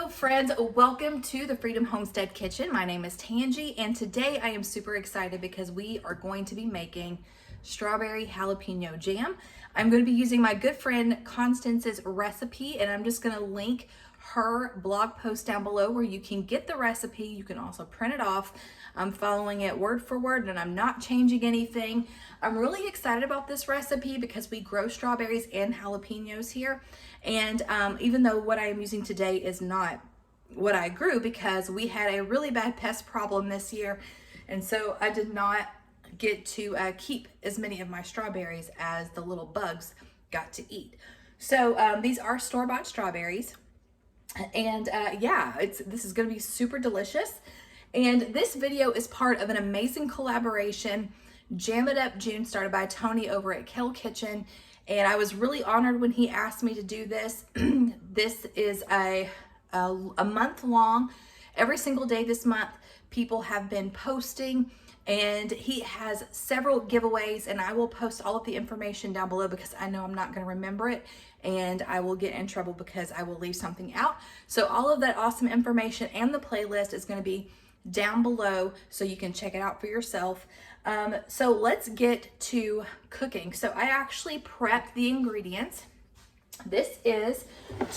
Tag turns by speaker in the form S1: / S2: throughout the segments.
S1: friends, welcome to the Freedom Homestead Kitchen. My name is Tangie, and today I am super excited because we are going to be making strawberry jalapeno jam. I'm going to be using my good friend Constance's recipe, and I'm just going to link her blog post down below where you can get the recipe. You can also print it off. I'm following it word for word and I'm not changing anything. I'm really excited about this recipe because we grow strawberries and jalapenos here. And even though what I am using today is not what I grew, because we had a really bad pest problem this year. And so I did not get to keep as many of my strawberries as the little bugs got to eat. So these are store-bought strawberries. And yeah, this is gonna be super delicious. And this video is part of an amazing collaboration, Jam It Up June, started by Tony over at Kale Kitchen. And I was really honored when he asked me to do this. This is a month long. Every single day this month, people have been posting, and he has several giveaways, and I will post all of the information down below because I know I'm not going to remember it, and I will get in trouble because I will leave something out. So all of that awesome information and the playlist is going to be down below so you can check it out for yourself. So let's get to cooking. So I actually prepped the ingredients. This is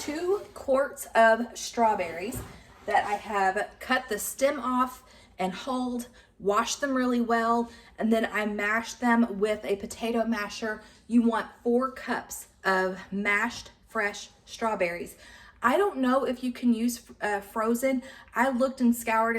S1: 2 quarts of strawberries that I have cut the stem off and hulled, washed them really well, and then I mashed them with a potato masher. You want 4 cups of mashed fresh strawberries. I don't know if you can use frozen. I looked and scoured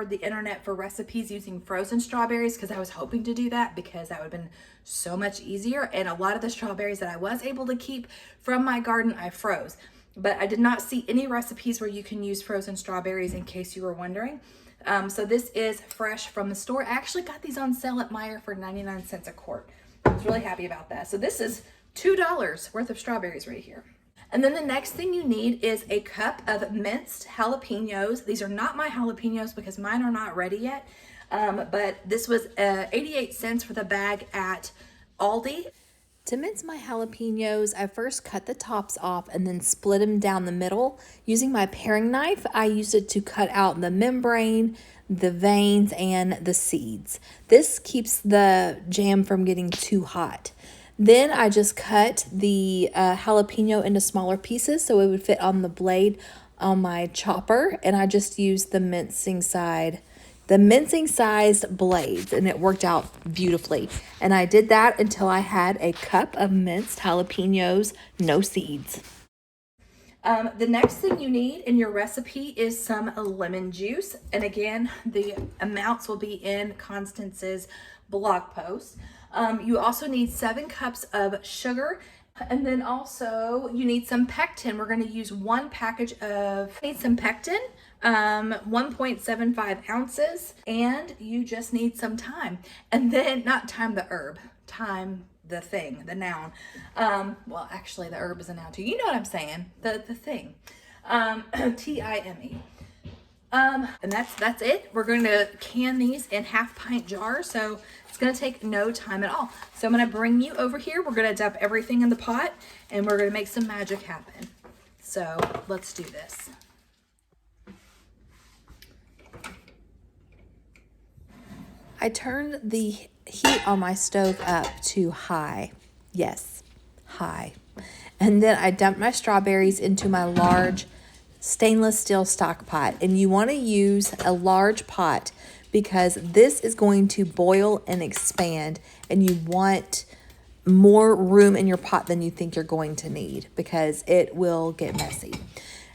S1: the internet for recipes using frozen strawberries because I was hoping to do that because that would have been so much easier. And a lot of the strawberries that I was able to keep from my garden, I froze. But I did not see any recipes where you can use frozen strawberries, in case you were wondering. So this is fresh from the store. I actually got these on sale at Meijer for 99 cents a quart. I was really happy about that. So this is $2 worth of strawberries right here. And then the next thing you need is a cup of minced jalapenos. These are not my jalapenos because mine are not ready yet. But this was 88 cents for the bag at Aldi. To mince my jalapenos, I first cut the tops off and then split them down the middle. Using my paring knife, I used it to cut out the membrane, the veins, and the seeds. This keeps the jam from getting too hot. Then I just cut the jalapeno into smaller pieces so it would fit on the blade on my chopper, and I just used the mincing sized blades, and it worked out beautifully. And I did that until I had a cup of minced jalapenos, no seeds. The next thing you need in your recipe is some lemon juice. And again, the amounts will be in Constance's blog post. You also need 7 cups of sugar. And then also you need some pectin. We're going to use 1 package of, need some pectin, 1.75 ounces, and you just need some thyme. And then, not thyme the herb, thyme the thing, the noun. Well, actually the herb is a noun too. You know what I'm saying, the thing, T-I-M-E. And that's it. We're going to can these in 1/2 pint jars, so it's going to take no time at all. So I'm going to bring you over here. We're going to dump everything in the pot, and we're going to make some magic happen. So let's do this. I turned the heat on my stove up to high. Yes, high. And then I dumped my strawberries into my large stainless steel stock pot. And you want to use a large pot because this is going to boil and expand, and you want more room in your pot than you think you're going to need because it will get messy.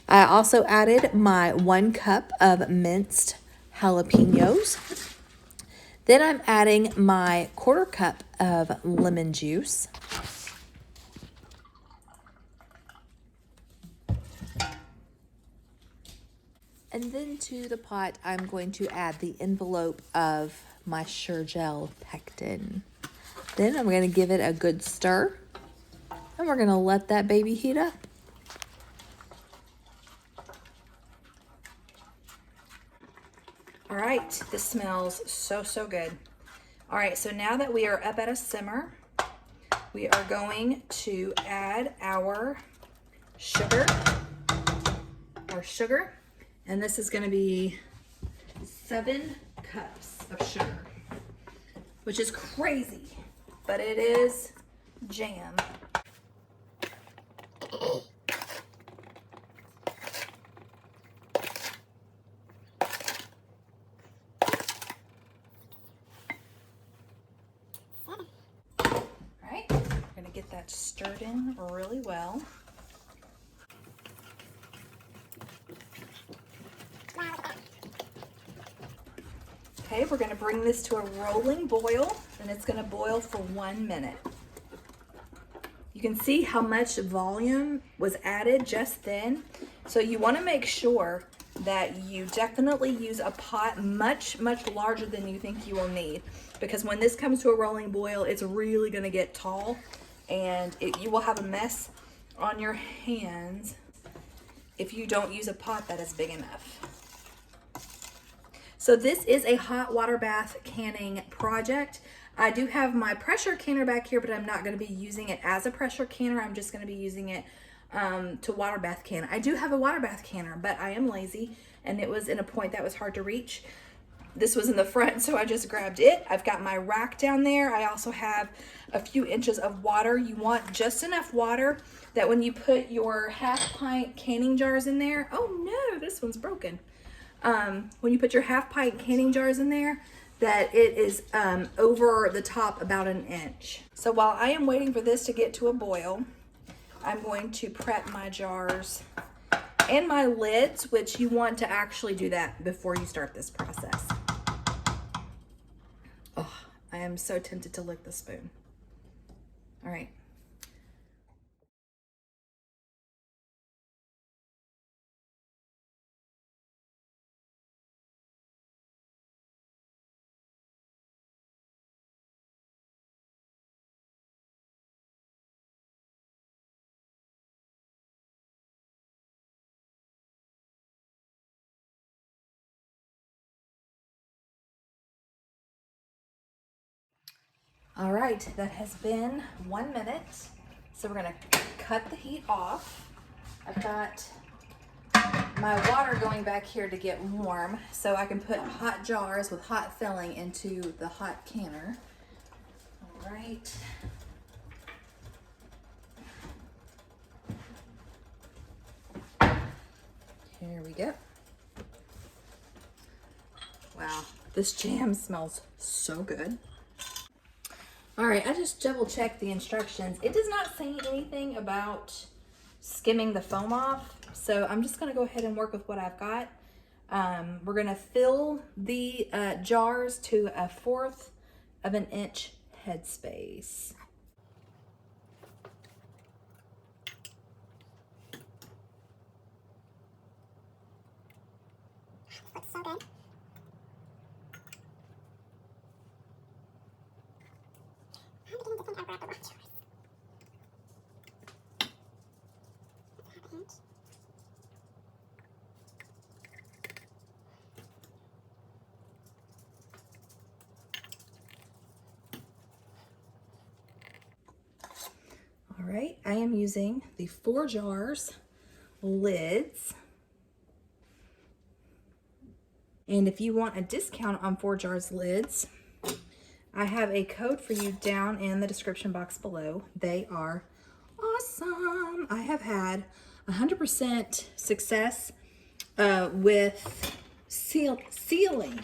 S1: I also added my 1 cup of minced jalapenos. Then I'm adding my 1/4 cup of lemon juice. And then to the pot, I'm going to add the envelope of my Sure-Gel pectin. Then I'm going to give it a good stir, and we're going to let that baby heat up. All right, this smells so good. All right, so now that we are up at a simmer, we are going to add our sugar. And this is gonna be 7 cups of sugar, which is crazy, but it is jam. Alright, we're gonna get that stirred in really well. Okay, we're gonna bring this to a rolling boil, and it's gonna boil for 1 minute. You can see how much volume was added just then. So you wanna make sure that you definitely use a pot much, much larger than you think you will need. Because when this comes to a rolling boil, it's really gonna get tall, and you will have a mess on your hands if you don't use a pot that is big enough. So this is a hot water bath canning project. I do have my pressure canner back here, but I'm not gonna be using it as a pressure canner. I'm just gonna be using it to water bath can. I do have a water bath canner, but I am lazy, and it was in a point that was hard to reach. This was in the front, so I just grabbed it. I've got my rack down there. I also have a few inches of water. You want just enough water that when you put your 1/2 pint canning jars in there, oh no, this one's broken. When you put your 1/2 pint canning jars in there, that it is over the top about 1 inch. So while I am waiting for this to get to a boil, I'm going to prep my jars and my lids, which you want to actually do that before you start this process. Oh, I am so tempted to lick the spoon. All right. All right, that has been 1 minute. So we're gonna cut the heat off. I've got my water going back here to get warm so I can put hot jars with hot filling into the hot canner. All right. Here we go. Wow, this jam smells so good. All right, I just double checked the instructions. It does not say anything about skimming the foam off, so I'm just gonna go ahead and work with what I've got. We're gonna fill the jars to 1/4 of an inch headspace.
S2: Looks so good. I'm beginning to think I grabbed the wrong jars. That's 1/2 inch.
S1: All right, I am using the 4 jars lids. And if you want a discount on 4 jars lids, I have a code for you down in the description box below. They are awesome. I have had 100% success with sealing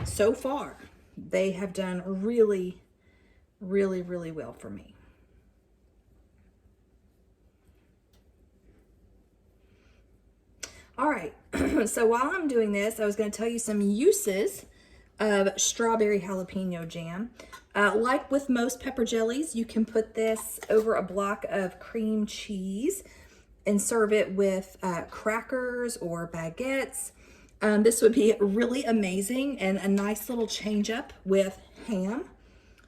S1: so far. They have done really, really, really well for me. All right, so while I'm doing this, I was going to tell you some uses of strawberry jalapeno jam. Like with most pepper jellies, you can put this over a block of cream cheese and serve it with crackers or baguettes. This would be really amazing and a nice little change up with ham.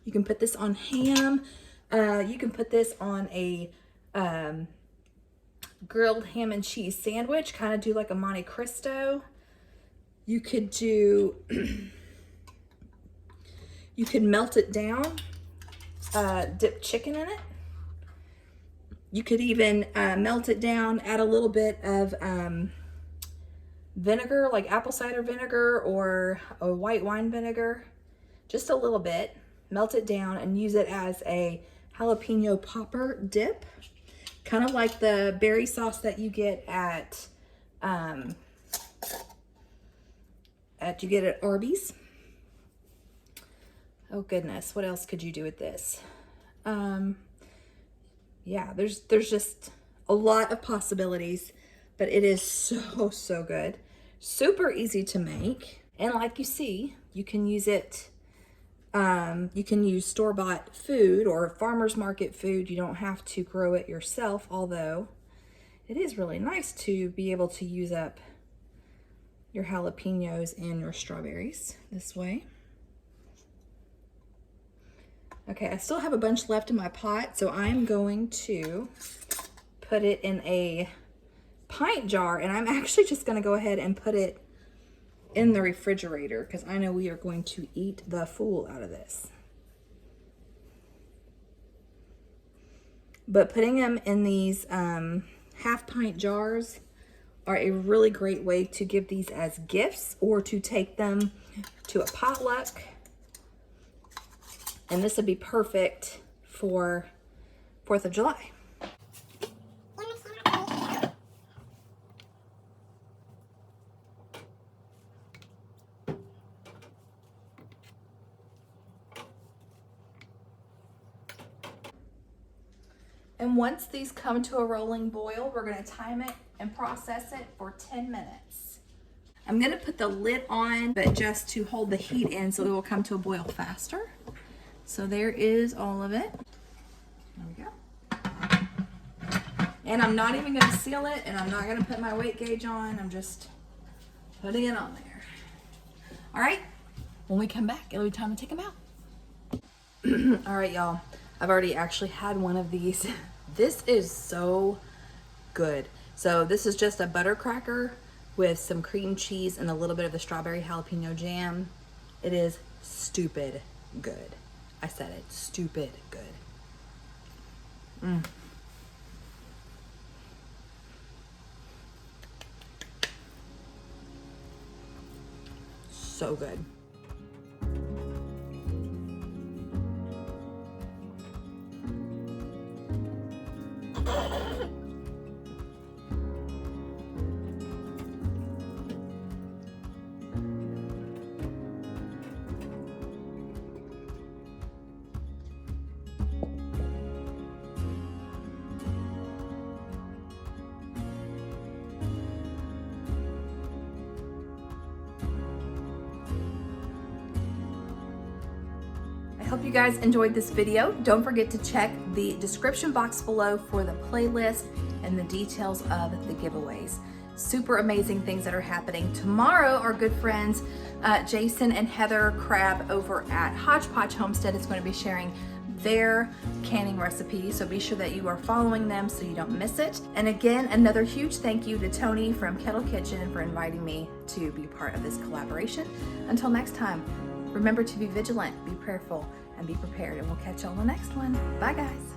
S1: You can put this on ham. You can put this on a grilled ham and cheese sandwich, kind of do like a Monte Cristo. You could do, you could melt it down, dip chicken in it. You could even melt it down, add a little bit of vinegar, like apple cider vinegar or a white wine vinegar, just a little bit, melt it down and use it as a jalapeno popper dip, kind of like the berry sauce that you get at Arby's. Oh goodness, what else could you do with this? Yeah, there's just a lot of possibilities, but it is so good. Super easy to make. And like you see, you can use it, you can use store-bought food or farmer's market food. You don't have to grow it yourself, although it is really nice to be able to use up your jalapenos and your strawberries this way. Okay, I still have a bunch left in my pot, so I'm going to put it in a pint jar, and I'm actually just gonna go ahead and put it in the refrigerator because I know we are going to eat the fool out of this. But putting them in these half pint jars are a really great way to give these as gifts or to take them to a potluck. And this would be perfect for 4th of July. And once these come to a rolling boil, we're gonna time it and process it for 10 minutes. I'm gonna put the lid on, but just to hold the heat in so it will come to a boil faster. So there is all of it. There we go. And I'm not even gonna seal it, and I'm not gonna put my weight gauge on. I'm just putting it on there. All right, when we come back, it'll be time to take them out. All right, y'all. I've already actually had one of these. This is so good. So this is just a butter cracker with some cream cheese and a little bit of the strawberry jalapeno jam. It is stupid good. I said it, stupid good. So good. I hope you guys enjoyed this video. Don't forget to check the description box below for the playlist and the details of the giveaways. Super amazing things that are happening. Tomorrow, our good friends, Jason and Heather Crabb over at Hodgepodge Homestead is going to be sharing their canning recipe. So be sure that you are following them so you don't miss it. And again, another huge thank you to Tony from Kettle Kitchen for inviting me to be part of this collaboration. Until next time, remember to be vigilant, be prayerful, and be prepared. And we'll catch you on the next one. Bye, guys.